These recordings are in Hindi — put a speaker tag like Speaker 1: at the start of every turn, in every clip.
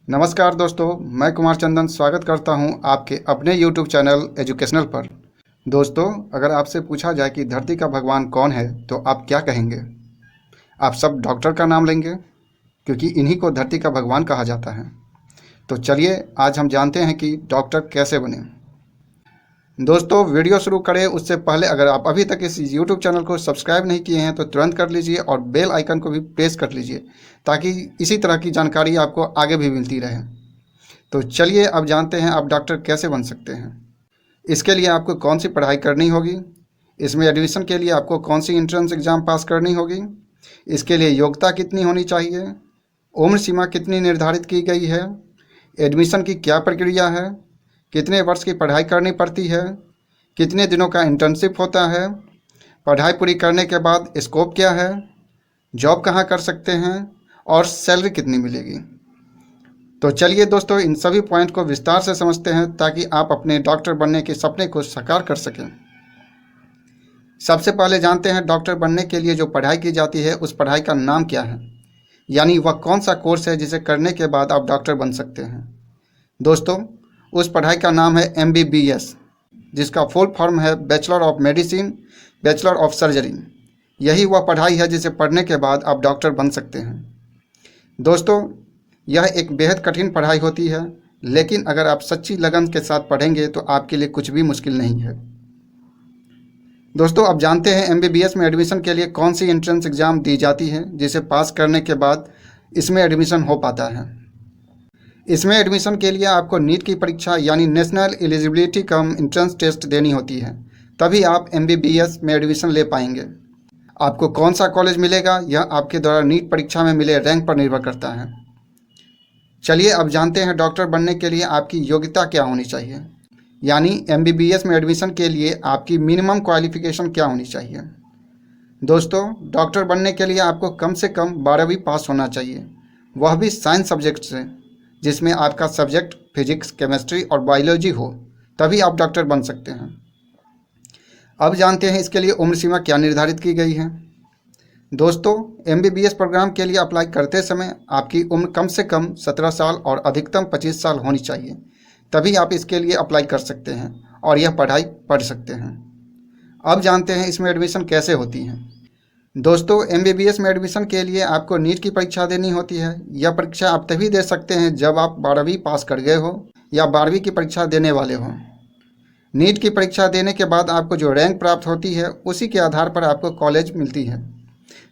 Speaker 1: नमस्कार दोस्तों, मैं कुमार चंदन स्वागत करता हूं आपके अपने YouTube चैनल एजुकेशनल पर। दोस्तों, अगर आपसे पूछा जाए कि धरती का भगवान कौन है तो आप क्या कहेंगे? आप सब डॉक्टर का नाम लेंगे क्योंकि इन्हीं को धरती का भगवान कहा जाता है। तो चलिए आज हम जानते हैं कि डॉक्टर कैसे बने। दोस्तों, वीडियो शुरू करें उससे पहले अगर आप अभी तक इस YouTube चैनल को सब्सक्राइब नहीं किए हैं तो तुरंत कर लीजिए और बेल आइकन को भी प्रेस कर लीजिए ताकि इसी तरह की जानकारी आपको आगे भी मिलती रहे। तो चलिए अब जानते हैं आप डॉक्टर कैसे बन सकते हैं। इसके लिए आपको कौन सी पढ़ाई करनी होगी, इसमें एडमिशन के लिए आपको कौन सी एंट्रेंस एग्ज़ाम पास करनी होगी, इसके लिए योग्यता कितनी होनी चाहिए, उम्र सीमा कितनी निर्धारित की गई है, एडमिशन की क्या प्रक्रिया है, कितने वर्ष की पढ़ाई करनी पड़ती है, कितने दिनों का इंटर्नशिप होता है, पढ़ाई पूरी करने के बाद स्कोप क्या है, जॉब कहाँ कर सकते हैं और सैलरी कितनी मिलेगी। तो चलिए दोस्तों, इन सभी पॉइंट को विस्तार से समझते हैं ताकि आप अपने डॉक्टर बनने के सपने को साकार कर सकें। सबसे पहले जानते हैं डॉक्टर बनने के लिए जो पढ़ाई की जाती है उस पढ़ाई का नाम क्या है, यानी वह कौन सा कोर्स है जिसे करने के बाद आप डॉक्टर बन सकते हैं। दोस्तों, उस पढ़ाई का नाम है MBBS, जिसका फुल फॉर्म है bachelor of medicine, bachelor of surgery. यही वह पढ़ाई है जिसे पढ़ने के बाद आप डॉक्टर बन सकते हैं। दोस्तों, यह एक बेहद कठिन पढ़ाई होती है, लेकिन अगर आप सच्ची लगन के साथ पढ़ेंगे तो आपके लिए कुछ भी मुश्किल नहीं है। दोस्तों, अब जानते हैं MBBS में एडमिशन के लिए कौन सी एंट्रेंस एग्ज़ाम दी जाती है जिसे पास करने के बाद इसमें एडमिशन हो पाता है। इसमें एडमिशन के लिए आपको नीट की परीक्षा यानी national eligibility cum entrance test देनी होती है, तभी आप MBBS में एडमिशन ले पाएंगे। आपको कौन सा कॉलेज मिलेगा यह आपके द्वारा नीट परीक्षा में मिले रैंक पर निर्भर करता है। चलिए अब जानते हैं डॉक्टर बनने के लिए आपकी योग्यता क्या होनी चाहिए, यानी MBBS में एडमिशन के लिए आपकी मिनिमम क्वालिफिकेशन क्या होनी चाहिए। दोस्तों, डॉक्टर बनने के लिए आपको कम से कम 12वीं पास होना चाहिए, वह भी साइंस सब्जेक्ट से, जिसमें आपका सब्जेक्ट फिजिक्स, केमिस्ट्री और बायोलॉजी हो, तभी आप डॉक्टर बन सकते हैं। अब जानते हैं इसके लिए उम्र सीमा क्या निर्धारित की गई है। दोस्तों, MBBS प्रोग्राम के लिए अप्लाई करते समय आपकी उम्र कम से कम 17 साल और अधिकतम 25 साल होनी चाहिए, तभी आप इसके लिए अप्लाई कर सकते हैं और यह पढ़ाई पढ़ सकते हैं। अब जानते हैं इसमें एडमिशन कैसे होती है। दोस्तों, MBBS में एडमिशन के लिए आपको नीट की परीक्षा देनी होती है। यह परीक्षा आप तभी दे सकते हैं जब आप 12वीं पास कर गए हो या 12वीं की परीक्षा देने वाले हों। नीट की परीक्षा देने के बाद आपको जो रैंक प्राप्त होती है उसी के आधार पर आपको कॉलेज मिलती है,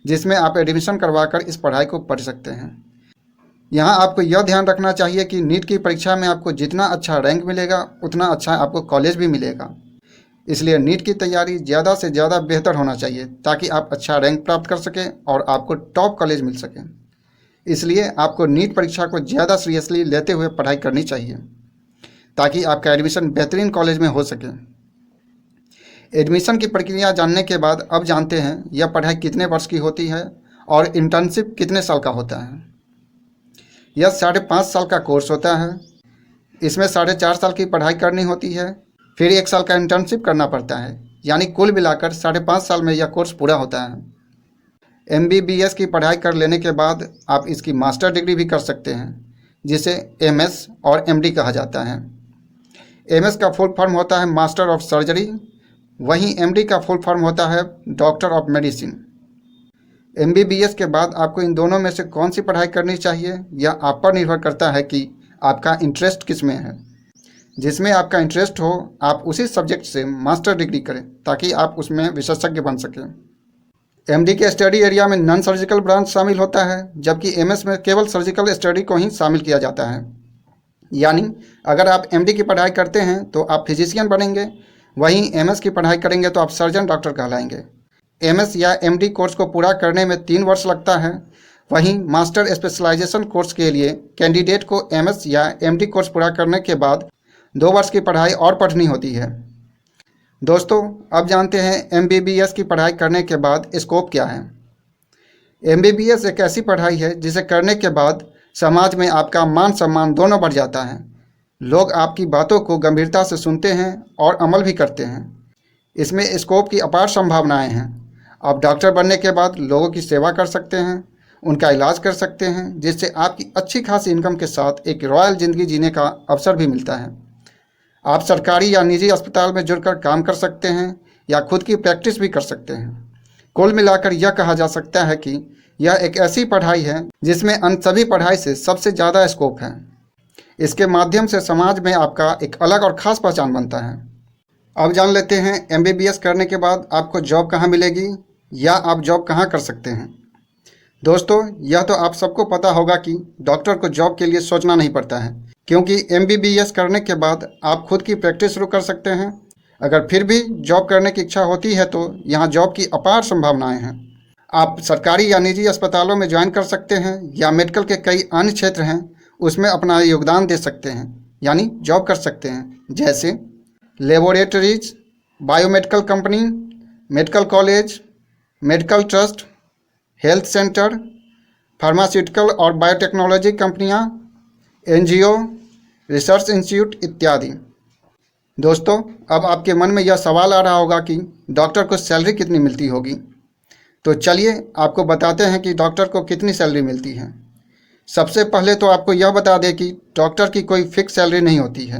Speaker 1: जिसमें आप एडमिशन करवाकर इस पढ़ाई को पढ़ सकते हैं। यहाँ आपको यह ध्यान रखना चाहिए कि नीट की परीक्षा में आपको जितना अच्छा रैंक मिलेगा उतना अच्छा आपको कॉलेज भी मिलेगा। इसलिए नीट की तैयारी ज़्यादा से ज़्यादा बेहतर होना चाहिए ताकि आप अच्छा रैंक प्राप्त कर सकें और आपको टॉप कॉलेज मिल सके। इसलिए आपको नीट परीक्षा को ज़्यादा सीरियसली लेते हुए पढ़ाई करनी चाहिए ताकि आपका एडमिशन बेहतरीन कॉलेज में हो सके। एडमिशन की प्रक्रिया जानने के बाद अब जानते हैं यह पढ़ाई कितने वर्ष की होती है और इंटर्नशिप कितने साल का होता है। यह 5.5 साल का कोर्स होता है। इसमें 4.5 साल की पढ़ाई करनी होती है, फिर 1 साल का इंटर्नशिप करना पड़ता है, यानी कुल मिलाकर 5.5 साल में यह कोर्स पूरा होता है। MBBS की पढ़ाई कर लेने के बाद आप इसकी मास्टर डिग्री भी कर सकते हैं, जिसे MS और MD कहा जाता है। MS का फुल फॉर्म होता है मास्टर ऑफ सर्जरी, वहीं MD का फुल फॉर्म होता है डॉक्टर ऑफ मेडिसिन। MBBS के बाद आपको इन दोनों में से कौन सी पढ़ाई करनी चाहिए यह आप पर निर्भर करता है कि आपका इंटरेस्ट किस में है। जिसमें आपका इंटरेस्ट हो आप उसी सब्जेक्ट से मास्टर डिग्री करें ताकि आप उसमें विशेषज्ञ बन सकें। MD के स्टडी एरिया में नॉन सर्जिकल ब्रांच शामिल होता है, जबकि MS में केवल सर्जिकल स्टडी को ही शामिल किया जाता है। यानी अगर आप MD की पढ़ाई करते हैं तो आप फिजिशियन बनेंगे, वहीं MS की पढ़ाई करेंगे तो आप सर्जन डॉक्टर कहलाएंगे। MS या MD कोर्स को पूरा करने में 3 वर्ष लगता है, वहीं मास्टर स्पेशलाइजेशन कोर्स के लिए कैंडिडेट को MS या MD कोर्स पूरा करने के बाद 2 वर्ष की पढ़ाई और पढ़नी होती है। दोस्तों, अब जानते हैं MBBS की पढ़ाई करने के बाद स्कोप क्या है। MBBS एक ऐसी पढ़ाई है जिसे करने के बाद समाज में आपका मान सम्मान दोनों बढ़ जाता है। लोग आपकी बातों को गंभीरता से सुनते हैं और अमल भी करते हैं। इसमें स्कोप की अपार संभावनाएं हैं। आप डॉक्टर बनने के बाद लोगों की सेवा कर सकते हैं, उनका इलाज कर सकते हैं, जिससे आपकी अच्छी खासी इनकम के साथ एक रॉयल ज़िंदगी जीने का अवसर भी मिलता है। आप सरकारी या निजी अस्पताल में जुड़कर काम कर सकते हैं या खुद की प्रैक्टिस भी कर सकते हैं। कुल मिलाकर यह कहा जा सकता है कि यह एक ऐसी पढ़ाई है जिसमें अन्य सभी पढ़ाई से सबसे ज़्यादा स्कोप है। इसके माध्यम से समाज में आपका एक अलग और ख़ास पहचान बनता है। अब जान लेते हैं MBBS करने के बाद आपको जॉब कहाँ मिलेगी या आप जॉब कहाँ कर सकते हैं। दोस्तों, यह तो आप सबको पता होगा कि डॉक्टर को जॉब के लिए सोचना नहीं पड़ता है, क्योंकि MBBS करने के बाद आप खुद की प्रैक्टिस शुरू कर सकते हैं। अगर फिर भी जॉब करने की इच्छा होती है तो यहाँ जॉब की अपार संभावनाएं हैं। आप सरकारी या निजी अस्पतालों में ज्वाइन कर सकते हैं या मेडिकल के कई अन्य क्षेत्र हैं उसमें अपना योगदान दे सकते हैं, यानी जॉब कर सकते हैं, जैसे laboratories, biomedical company, medical college, medical trust, health centre, pharmaceutical और बायोटेक्नोलॉजी कंपनियां, NGO, रिसर्च इंस्टीट्यूट इत्यादि। दोस्तों, अब आपके मन में यह सवाल आ रहा होगा कि डॉक्टर को सैलरी कितनी मिलती होगी। तो चलिए आपको बताते हैं कि डॉक्टर को कितनी सैलरी मिलती है। सबसे पहले तो आपको यह बता दें कि डॉक्टर की कोई फिक्स सैलरी नहीं होती है।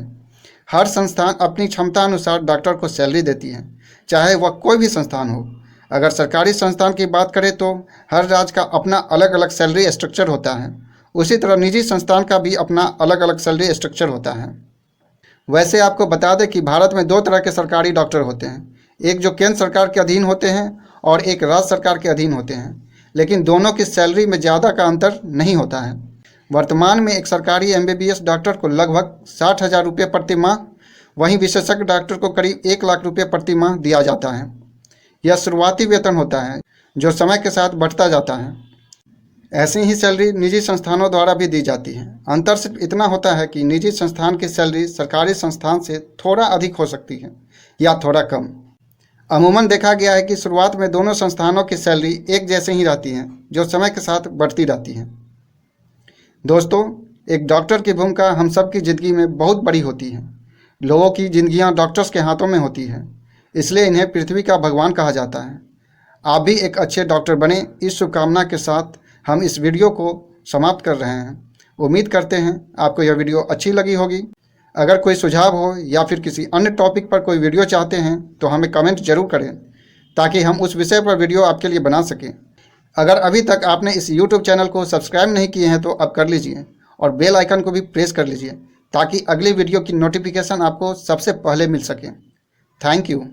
Speaker 1: हर संस्थान अपनी क्षमता अनुसार डॉक्टर को सैलरी देती है, चाहे वह कोई भी संस्थान हो। अगर सरकारी संस्थान की बात करें तो हर राज्य का अपना अलग अलग सैलरी स्ट्रक्चर होता है। उसी तरह निजी संस्थान का भी अपना अलग अलग सैलरी स्ट्रक्चर होता है। वैसे आपको बता दें कि भारत में 2 तरह के सरकारी डॉक्टर होते हैं, एक जो केंद्र सरकार के अधीन होते हैं और एक राज्य सरकार के अधीन होते हैं, लेकिन दोनों की सैलरी में ज़्यादा का अंतर नहीं होता है। वर्तमान में एक सरकारी MBBS डॉक्टर को लगभग 60,000 रुपये प्रति माह, वहीं विशेषज्ञ डॉक्टर को करीब 1 लाख रुपये प्रति माह दिया जाता है। यह शुरुआती वेतन होता है जो समय के साथ बढ़ता जाता है। ऐसी ही सैलरी निजी संस्थानों द्वारा भी दी जाती है। अंतर सिर्फ इतना होता है कि निजी संस्थान की सैलरी सरकारी संस्थान से थोड़ा अधिक हो सकती है या थोड़ा कम। अमूमन देखा गया है कि शुरुआत में दोनों संस्थानों की सैलरी एक जैसे ही रहती हैं, जो समय के साथ बढ़ती रहती है। दोस्तों, एक डॉक्टर की भूमिका हम सब की ज़िंदगी में बहुत बड़ी होती है। लोगों की ज़िंदगियां डॉक्टर्स के हाथों में होती है, इसलिए इन्हें पृथ्वी का भगवान कहा जाता है। आप भी एक अच्छे डॉक्टर बने, इस शुभकामना के साथ हम इस वीडियो को समाप्त कर रहे हैं। उम्मीद करते हैं आपको यह वीडियो अच्छी लगी होगी। अगर कोई सुझाव हो या फिर किसी अन्य टॉपिक पर कोई वीडियो चाहते हैं तो हमें कमेंट जरूर करें, ताकि हम उस विषय पर वीडियो आपके लिए बना सकें। अगर अभी तक आपने इस YouTube चैनल को सब्सक्राइब नहीं किए हैं तो अब कर लीजिए और बेल आइकन को भी प्रेस कर लीजिए, ताकि अगली वीडियो की नोटिफिकेशन आपको सबसे पहले मिल सके। Thank you.